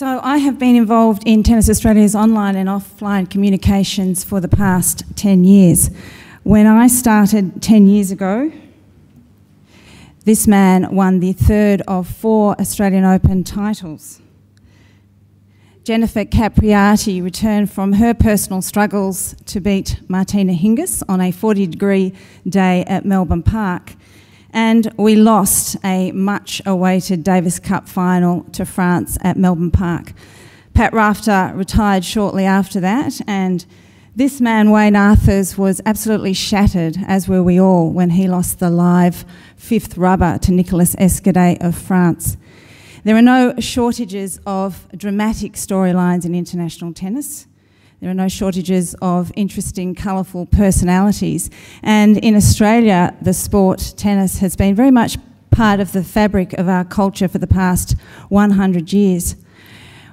So I have been involved in Tennis Australia's online and offline communications for the past 10 years. When I started 10 years ago, this man won the third of 4 Australian Open titles. Jennifer Capriati returned from her personal struggles to beat Martina Hingis on a 40-degree day at Melbourne Park. And we lost a much-awaited Davis Cup final to France at Melbourne Park. Pat Rafter retired shortly after that, and this man, Wayne Arthurs, was absolutely shattered, as were we all, when he lost the live 5th rubber to Nicolas Escudé of France. There are no shortages of dramatic storylines in international tennis. There are no shortages of interesting, colourful personalities. And in Australia, the sport, tennis, has been very much part of the fabric of our culture for the past 100 years.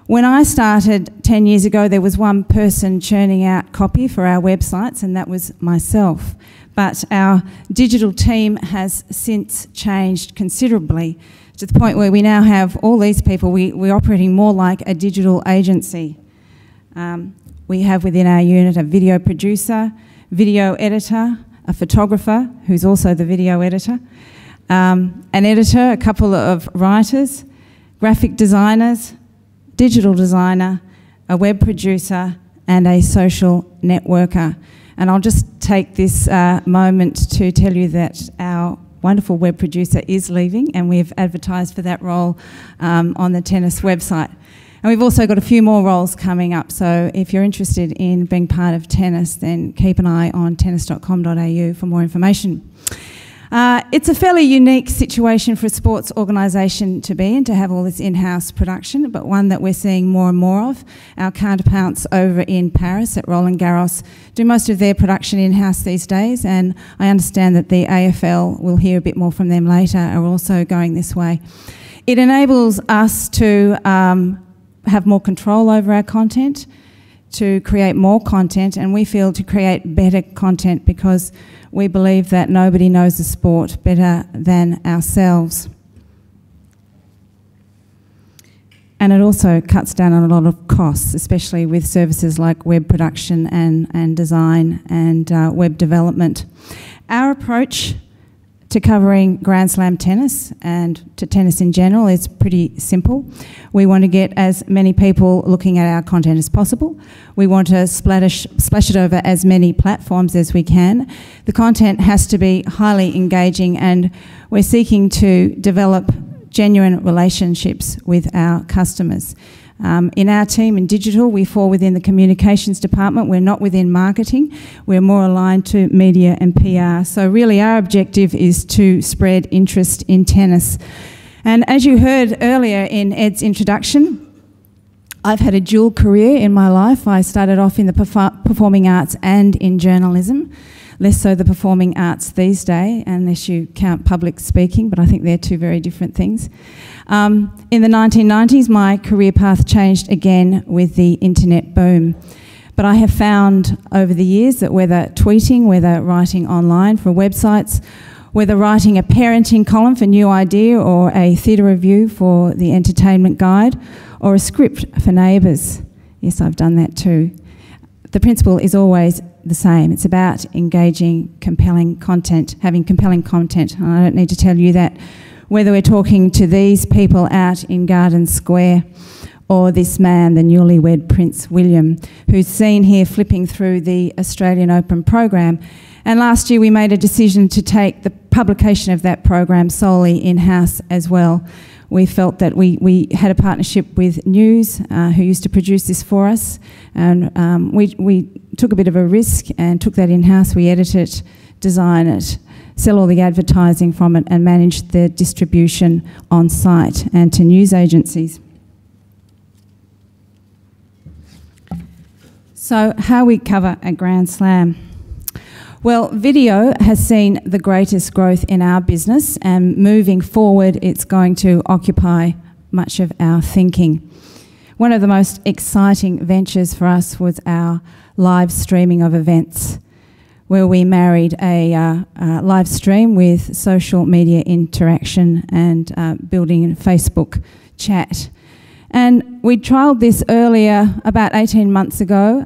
When I started 10 years ago, there was one person churning out copy for our websites, and that was myself. But our digital team has since changed considerably to the point where we now have all these people. We're operating more like a digital agency. We have within our unit a video producer, video editor, a photographer who's also the video editor, an editor, a couple of writers, graphic designers, digital designer, a web producer, and a social networker. And I'll just take this moment to tell you that our wonderful web producer is leaving, and we've advertised for that role on the tennis website. And we've also got a few more roles coming up, so if you're interested in being part of tennis, then keep an eye on tennis.com.au for more information. It's a fairly unique situation for a sports organisation to be in, to have all this in-house production, but one that we're seeing more and more of. Our counterparts over in Paris at Roland Garros do most of their production in-house these days, and I understand that the AFL, we'll hear a bit more from them later, are also going this way. It enables us to have more control over our content, to create more content, and we feel to create better content because we believe that nobody knows the sport better than ourselves. And it also cuts down on a lot of costs, especially with services like web production and design and web development. Our approach to covering Grand Slam tennis and to tennis in general is pretty simple. We want to get as many people looking at our content as possible. We want to splash it over as many platforms as we can. The content has to be highly engaging, and we're seeking to develop genuine relationships with our customers. In our team in digital, we fall within the communications department. We're not within marketing. We're more aligned to media and PR. So really our objective is to spread interest in tennis. And as you heard earlier in Ed's introduction, I've had a dual career in my life. I started off in the performing arts and in journalism. Less so the performing arts these days, unless you count public speaking, but I think they're two very different things. In the 1990s, my career path changed again with the internet boom. But I have found over the years that whether tweeting, whether writing online for websites, whether writing a parenting column for New Idea or a theatre review for the Entertainment Guide or a script for Neighbours, yes, I've done that too, the principle is always the same. It's about engaging compelling content, having compelling content. And I don't need to tell you that, whether we're talking to these people out in Garden Square or this man, the newlywed Prince William, who's seen here flipping through the Australian Open program. And last year we made a decision to take the publication of that program solely in-house as well. We felt that we had a partnership with News, who used to produce this for us, and we took a bit of a risk and took that in-house. We edit it, design it, sell all the advertising from it, and manage the distribution on site and to news agencies. So how we cover a Grand Slam? Well, video has seen the greatest growth in our business, and moving forward it's going to occupy much of our thinking. One of the most exciting ventures for us was our live streaming of events, where we married a live stream with social media interaction and building a Facebook chat. And we trialled this earlier, about 18 months ago,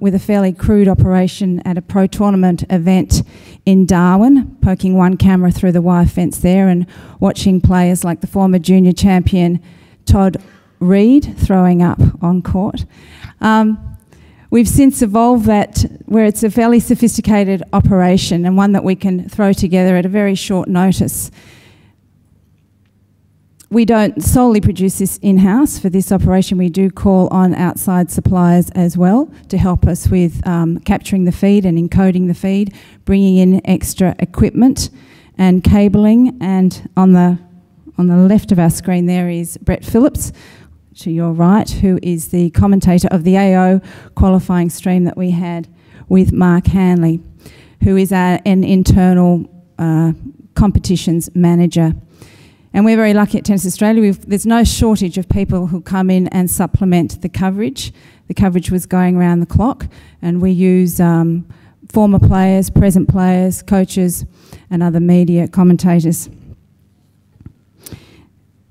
with a fairly crude operation at a pro tournament event in Darwin, poking one camera through the wire fence there and watching players like the former junior champion Todd Reid throwing up on court. We've since evolved that where it's a fairly sophisticated operation and one that we can throw together at a very short notice. We don't solely produce this in-house. For this operation, we do call on outside suppliers as well to help us with capturing the feed and encoding the feed, bringing in extra equipment and cabling. And on the left of our screen there is Brett Phillips, to your right, who is the commentator of the AO qualifying stream that we had with Mark Hanley, who is an internal competitions manager. And we're very lucky at Tennis Australia. There's no shortage of people who come in and supplement the coverage. The coverage was going around the clock, and we use former players, present players, coaches, and other media commentators.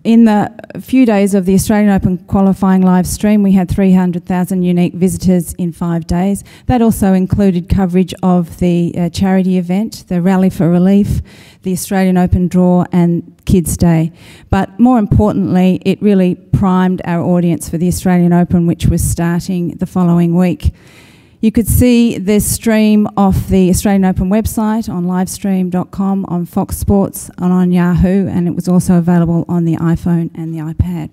In the few days of the Australian Open qualifying live stream, we had 300,000 unique visitors in 5 days. That also included coverage of the charity event, the Rally for Relief, the Australian Open Draw and Kids Day. But more importantly, it really primed our audience for the Australian Open, which was starting the following week. You could see this stream off the Australian Open website on livestream.com, on Fox Sports, and on Yahoo, and it was also available on the iPhone and the iPad.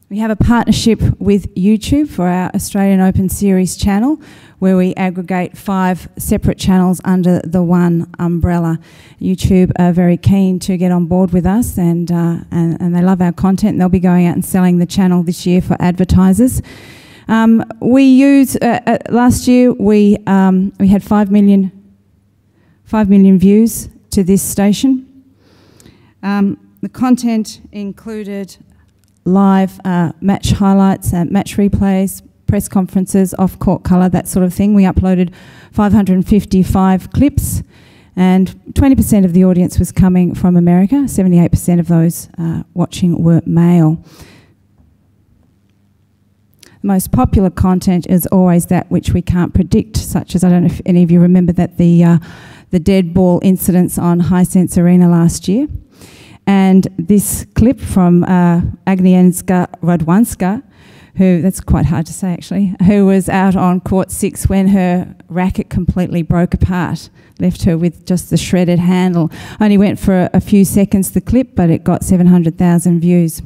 We have a partnership with YouTube for our Australian Open Series channel, where we aggregate 5 separate channels under the one umbrella. YouTube are very keen to get on board with us, and they love our content. They'll be going out and selling the channel this year for advertisers. We use last year we had 5 million views to this station. The content included live match highlights, match replays, press conferences, off-court colour, that sort of thing. We uploaded 555 clips, and 20% of the audience was coming from America. 78% of those watching were male. most popular content is always that which we can't predict, such as, I don't know if any of you remember that the dead ball incidents on Hisense Arena last year. And this clip from Agnieszka Radwanska, who, that's quite hard to say actually, who was out on court 6 when her racket completely broke apart, left her with just the shredded handle. Only went for a few seconds, the clip, but it got 700,000 views.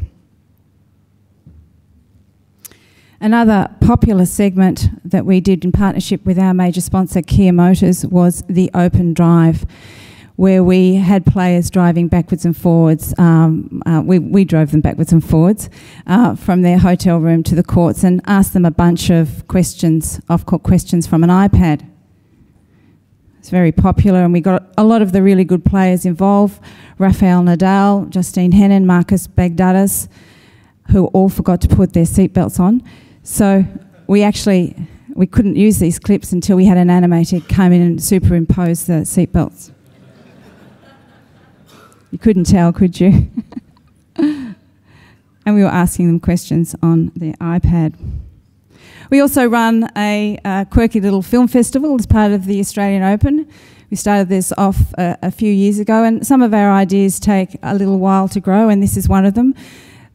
Another popular segment that we did in partnership with our major sponsor Kia Motors was the Open Drive, where we had players driving backwards and forwards. We drove them backwards and forwards from their hotel room to the courts and asked them a bunch of questions, off-court questions from an iPad. It's very popular, and we got a lot of the really good players involved. Rafael Nadal, Justine Henin, Marcus Bagdadas, who all forgot to put their seatbelts on. So we couldn't use these clips until we had an animator come in and superimpose the seatbelts. You couldn't tell, could you? And we were asking them questions on their iPad. We also run a quirky little film festival as part of the Australian Open. We started this off a few years ago, and some of our ideas take a little while to grow, and this is one of them.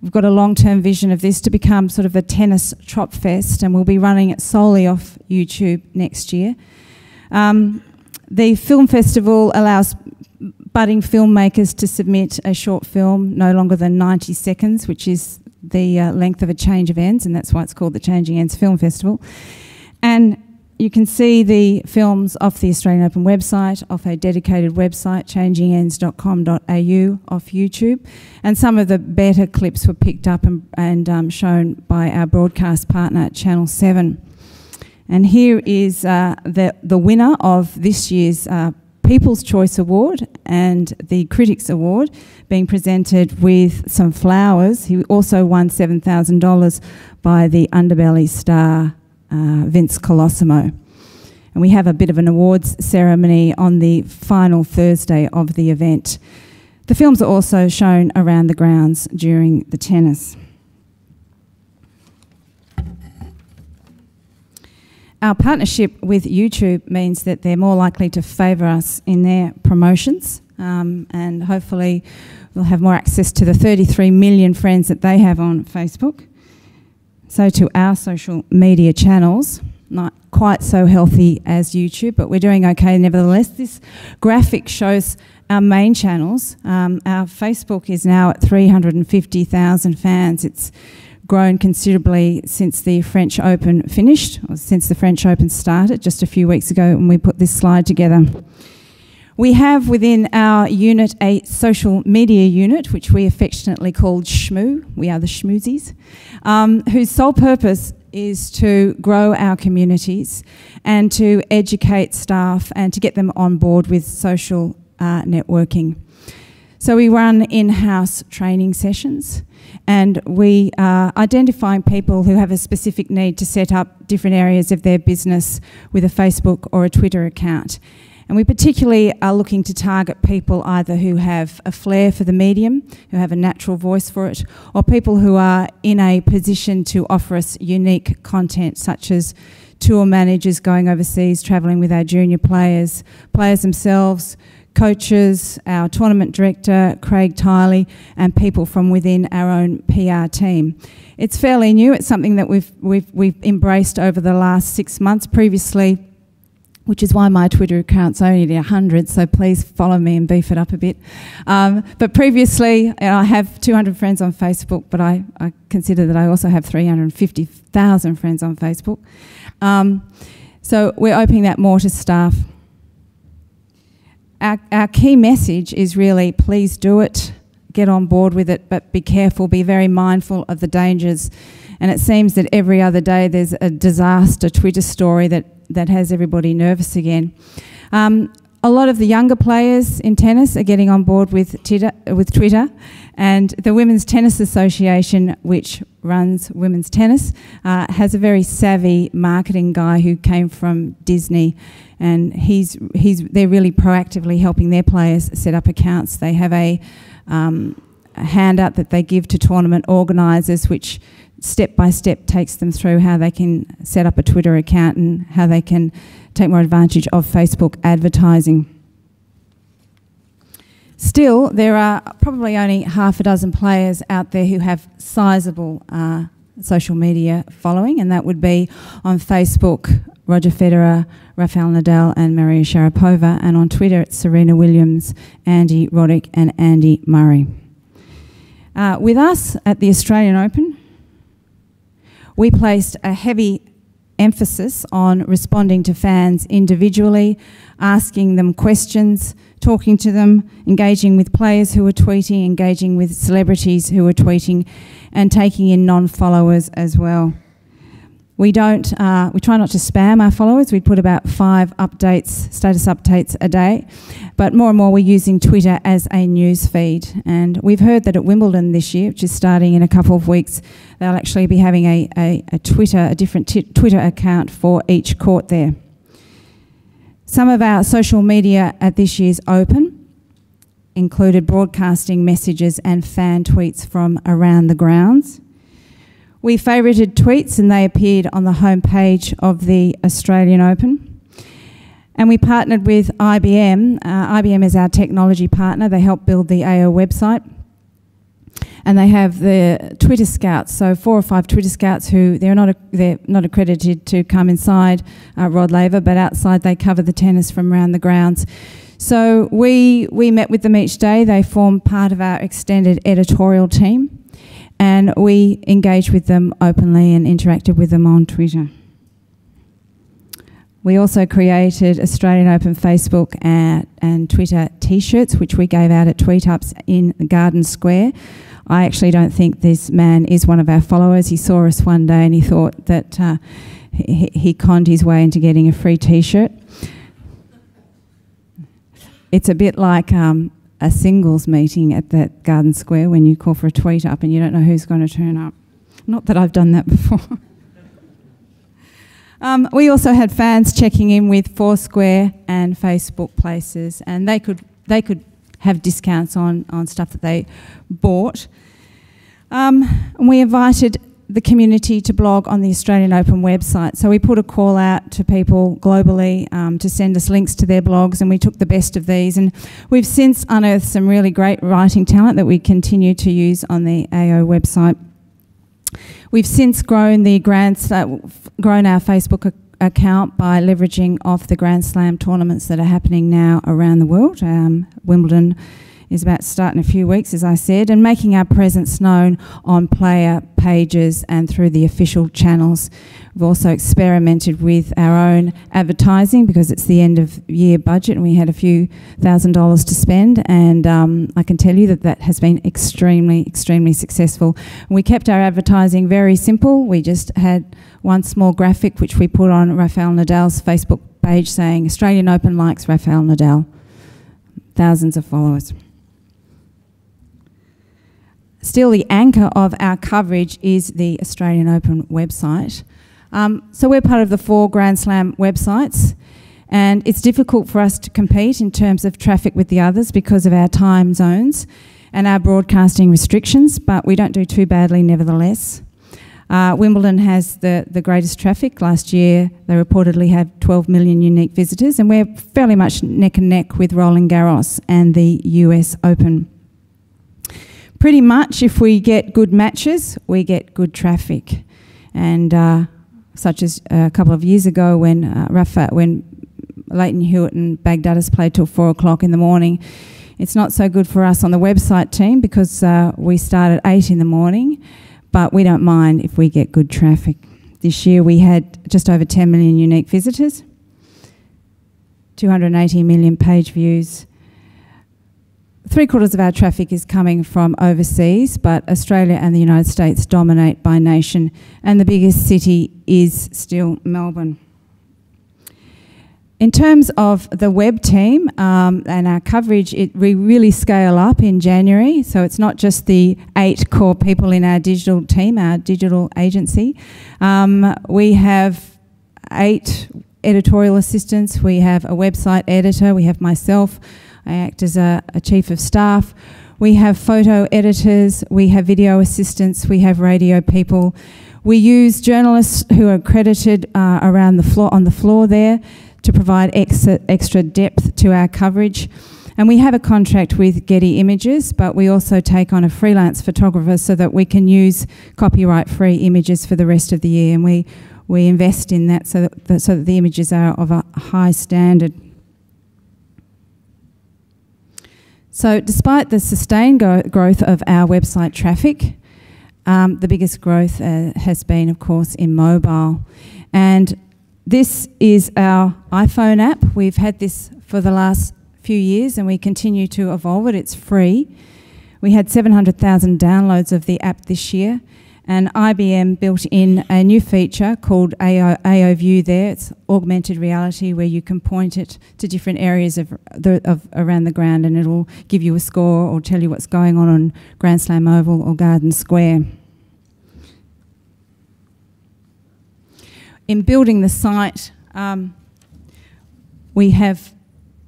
We've got a long-term vision of this to become sort of a tennis trop fest, and we'll be running it solely off YouTube next year. The film festival allows budding filmmakers to submit a short film no longer than 90 seconds, which is the length of a change of ends, and that's why it's called the Changing Ends Film Festival. And you can see the films off the Australian Open website, off a dedicated website, changingends.com.au, off YouTube. And some of the better clips were picked up and shown by our broadcast partner, Channel 7. And here is the winner of this year's People's Choice Award and the Critics Award, being presented with some flowers. He also won $7,000 by the Underbelly star Vince Colosimo. And we have a bit of an awards ceremony on the final Thursday of the event. The films are also shown around the grounds during the tennis. Our partnership with YouTube means that they're more likely to favour us in their promotions, and hopefully we'll have more access to the 33 million friends that they have on Facebook. So to our social media channels, not quite so healthy as YouTube, but we're doing okay nevertheless. This graphic shows our main channels. Our Facebook is now at 350,000 fans. It's grown considerably since the French Open finished, or since the French Open started just a few weeks ago when we put this slide together. We have within our unit a social media unit, which we affectionately called Shmoo. We are the Schmoozies, whose sole purpose is to grow our communities and to educate staff and to get them on board with social networking. So we run in-house training sessions, and we are identifying people who have a specific need to set up different areas of their business with a Facebook or a Twitter account. And we particularly are looking to target people either who have a flair for the medium, who have a natural voice for it, or people who are in a position to offer us unique content, such as tour managers going overseas, travelling with our junior players, players themselves, coaches, our tournament director, Craig Tiley, and people from within our own PR team. It's fairly new. It's something that we've embraced over the last 6 months. Previously, which is why my Twitter account's only 100, so please follow me and beef it up a bit. But previously, I have 200 friends on Facebook, but I consider that I also have 350,000 friends on Facebook. So we're opening that more to staff. Our key message is really, please do it, get on board with it, but be careful, be very mindful of the dangers. And it seems that every other day there's a disaster Twitter story that has everybody nervous again. A lot of the younger players in tennis are getting on board with Twitter, and the Women's Tennis Association, which runs women's tennis, has a very savvy marketing guy who came from Disney, and they're really proactively helping their players set up accounts. They have a handout that they give to tournament organisers, which step by step takes them through how they can set up a Twitter account and how they can take more advantage of Facebook advertising. Still, there are probably only half a dozen players out there who have sizable social media following, and that would be on Facebook, Roger Federer, Rafael Nadal and Maria Sharapova, and on Twitter it's Serena Williams, Andy Roddick and Andy Murray. With us at the Australian Open, we placed a heavy emphasis on responding to fans individually, asking them questions, talking to them, engaging with players who were tweeting, engaging with celebrities who were tweeting, and taking in non-followers as well. We try not to spam our followers. We put about 5 updates, status updates a day, but more and more we're using Twitter as a news feed. And we've heard that at Wimbledon this year, which is starting in a couple of weeks, they'll actually be having a different Twitter account for each court there. Some of our social media at this year's Open included broadcasting messages and fan tweets from around the grounds. We favourited tweets and they appeared on the homepage of the Australian Open. And we partnered with IBM. IBM is our technology partner. They help build the AO website. And they have the Twitter Scouts, so 4 or 5 Twitter Scouts who they're not accredited to come inside Rod Laver, but outside they cover the tennis from around the grounds. So we met with them each day. They form part of our extended editorial team. And we engaged with them openly and interacted with them on Twitter. We also created Australian Open Facebook and Twitter T-shirts, which we gave out at Tweetups in Garden Square. I actually don't think this man is one of our followers. He saw us one day and he thought that he conned his way into getting a free T-shirt. It's a bit like a singles meeting at that Garden Square when you call for a tweet up and you don't know who's going to turn up. Not that I've done that before. We also had fans checking in with Foursquare and Facebook Places, and they could have discounts on stuff that they bought. And we invited the community to blog on the Australian Open website. So we put a call out to people globally to send us links to their blogs, and we took the best of these. And we've since unearthed some really great writing talent that we continue to use on the AO website. We've since grown our Facebook account by leveraging off the Grand Slam tournaments that are happening now around the world. Wimbledon is about to start in a few weeks, as I said, and making our presence known on player pages and through the official channels. We've also experimented with our own advertising because it's the end of year budget and we had a few $1,000s to spend, and I can tell you that that has been extremely, extremely successful. And we kept our advertising very simple. We just had one small graphic which we put on Rafael Nadal's Facebook page saying, Australian Open likes Rafael Nadal. Thousands of followers. Still, the anchor of our coverage is the Australian Open website. So we're part of the 4 Grand Slam websites, and it's difficult for us to compete in terms of traffic with the others because of our time zones and our broadcasting restrictions, but we don't do too badly nevertheless. Wimbledon has the greatest traffic. Last year they reportedly had 12 million unique visitors, and we're fairly much neck and neck with Roland Garros and the US Open. Pretty much if we get good matches, we get good traffic. And such as a couple of years ago when Leighton Hewitt and Baghdadis played till 4 o'clock in the morning, it's not so good for us on the website team because we start at 8 in the morning, but we don't mind if we get good traffic. This year we had just over 10 million unique visitors, 280 million page views. 3/4 of our traffic is coming from overseas, but Australia and the United States dominate by nation, and the biggest city is still Melbourne. In terms of the web team and our coverage, we really scale up in January, so it's not just the 8 core people in our digital team, our digital agency. We have 8 editorial assistants, we have a website editor, we have myself, I act as a chief of staff. We have photo editors, we have video assistants, we have radio people. We use journalists who are accredited around the floor, on the floor there, to provide extra depth to our coverage. And we have a contract with Getty Images, but we also take on a freelance photographer so that we can use copyright-free images for the rest of the year. And we invest in that so that the images are of a high standard. So despite the sustained growth of our website traffic, the biggest growth has been, of course, in mobile. And this is our iPhone app. We've had this for the last few years and we continue to evolve it. It's free. We had 700,000 downloads of the app this year, and IBM built in a new feature called AO View there. It's augmented reality where you can point it to different areas of around the ground and it'll give you a score or tell you what's going on Grand Slam Oval or Garden Square. In building the site, we have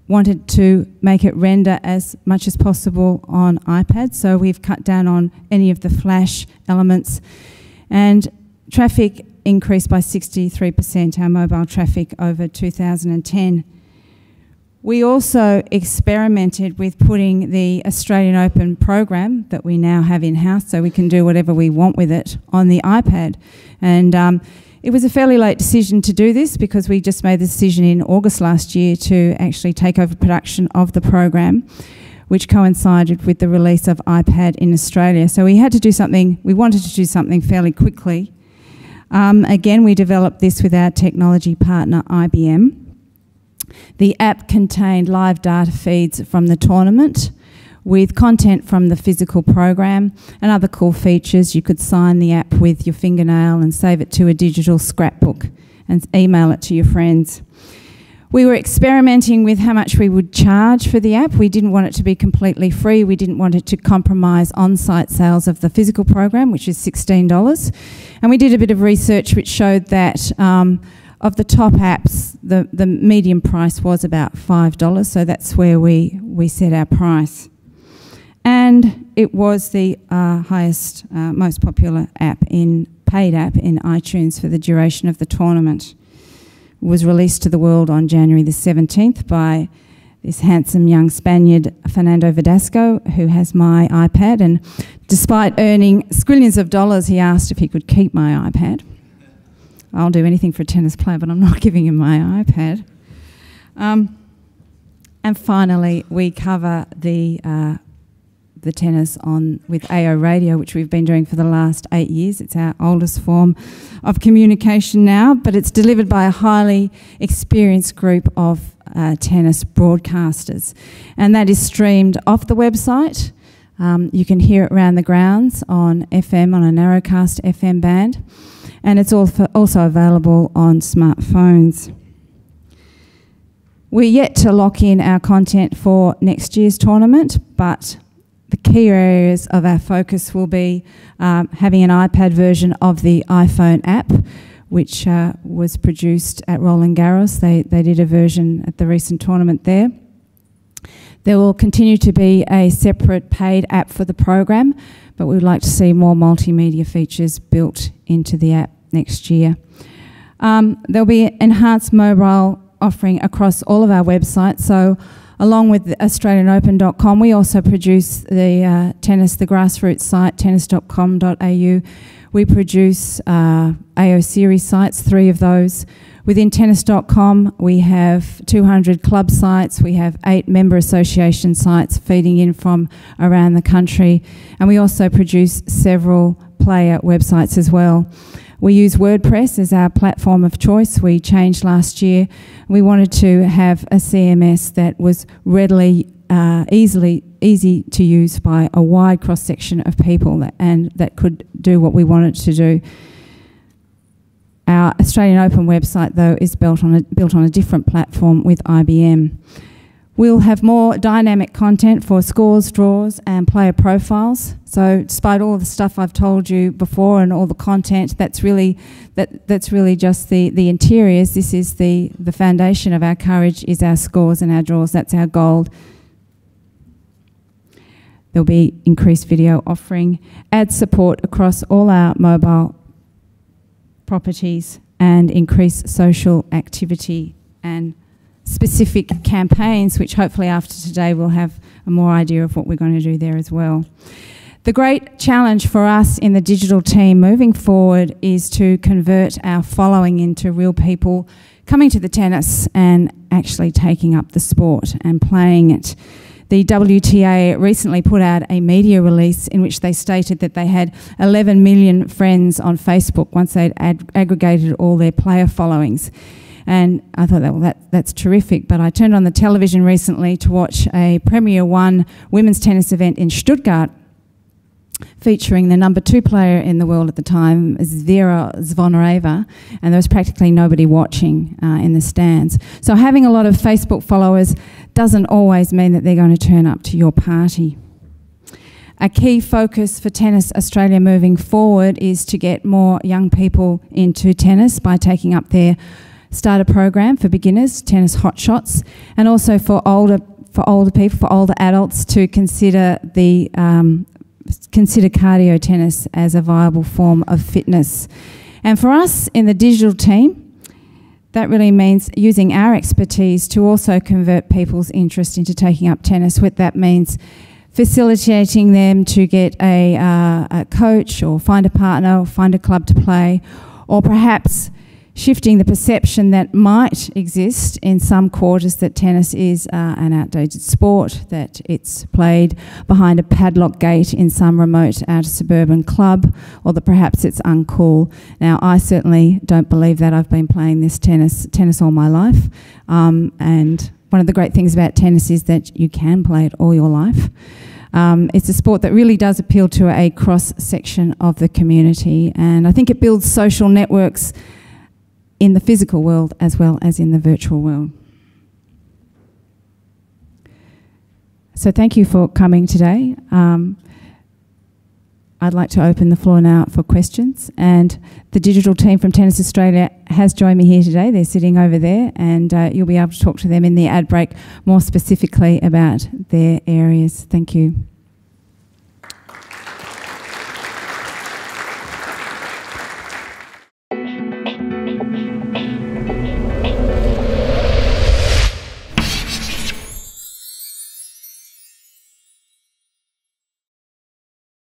wanted to make it render as much as possible on iPad, so we've cut down on any of the flash elements, and traffic increased by 63%, our mobile traffic over 2010. We also experimented with putting the Australian Open program that we now have in-house, so we can do whatever we want with it, on the iPad. And it was a fairly late decision to do this because we just made the decision in August last year to actually take over production of the program, which coincided with the release of iPad in Australia. So we had to do something, we wanted to do something fairly quickly. Again, we developed this with our technology partner, IBM. The app contained live data feeds from the tournament with content from the physical program and other cool features. You could sign the app with your fingernail and save it to a digital scrapbook and email it to your friends. We were experimenting with how much we would charge for the app. We didn't want it to be completely free. We didn't want it to compromise on-site sales of the physical program, which is $16. And we did a bit of research which showed that of the top apps, the median price was about $5, so that's where we set our price. And it was the highest, most popular paid app in iTunes for the duration of the tournament. It was released to the world on January the 17th by this handsome young Spaniard, Fernando Verdasco, who has my iPad. And despite earning squillions of dollars, he asked if he could keep my iPad. I'll do anything for a tennis player, but I'm not giving him my iPad. And finally, we cover the tennis with AO Radio, which we've been doing for the last 8 years. It's our oldest form of communication now, but it's delivered by a highly experienced group of tennis broadcasters. And that is streamed off the website. You can hear it around the grounds on FM, on a narrowcast FM band. And it's also available on smartphones. We're yet to lock in our content for next year's tournament, but the key areas of our focus will be having an iPad version of the iPhone app, which was produced at Roland Garros. They did a version at the recent tournament there. There will continue to be a separate paid app for the program, but we would like to see more multimedia features built into the app next year. There'll be enhanced mobile offering across all of our websites, so along with AustralianOpen.com, we also produce the the grassroots site, tennis.com.au. We produce AO series sites, 3 of those. Within tennis.com, we have 200 club sites. We have 8 member association sites feeding in from around the country. And we also produce several player websites as well. We use WordPress as our platform of choice. We changed last year. We wanted to have a CMS that was readily, easy to use by a wide cross-section of people and that could do what we wanted to do. Our Australian Open website, though, is built on a different platform with IBM. We'll have more dynamic content for scores, draws and player profiles. So despite all the stuff I've told you before and all the content, that's really just the interiors. This is the foundation of our coverage is our scores and our draws. That's our gold. There'll be increased video offering, ad support across all our mobile properties, and increased social activity and specific campaigns, which hopefully after today we'll have a more idea of what we're going to do there as well. The great challenge for us in the digital team moving forward is to convert our following into real people coming to the tennis and actually taking up the sport and playing it. The WTA recently put out a media release in which they stated that they had 11 million friends on Facebook once they'd aggregated all their player followings. And I thought, that's terrific. But I turned on the television recently to watch a Premier 1 women's tennis event in Stuttgart featuring the number 2 player in the world at the time, Vera Zvonareva, and there was practically nobody watching in the stands. So having a lot of Facebook followers doesn't always mean that they're going to turn up to your party. A key focus for Tennis Australia moving forward is to get more young people into tennis by taking up their starter program for beginners, Tennis Hot Shots, and also for older people, for older adults to consider cardio tennis as a viable form of fitness. And for us in the digital team, that really means using our expertise to also convert people's interest into taking up tennis. What that means facilitating them to get a coach or find a partner or find a club to play, or perhaps shifting the perception that might exist in some quarters that tennis is an outdated sport, that it's played behind a padlock gate in some remote outer suburban club, or that perhaps it's uncool. Now, I certainly don't believe that. I've been playing this tennis all my life, and one of the great things about tennis is that you can play it all your life. It's a sport that really does appeal to a cross-section of the community, and I think it builds social networks in the physical world as well as in the virtual world. So thank you for coming today. I'd like to open the floor now for questions, and the digital team from Tennis Australia has joined me here today. They're sitting over there, and you'll be able to talk to them in the ad break more specifically about their areas. Thank you.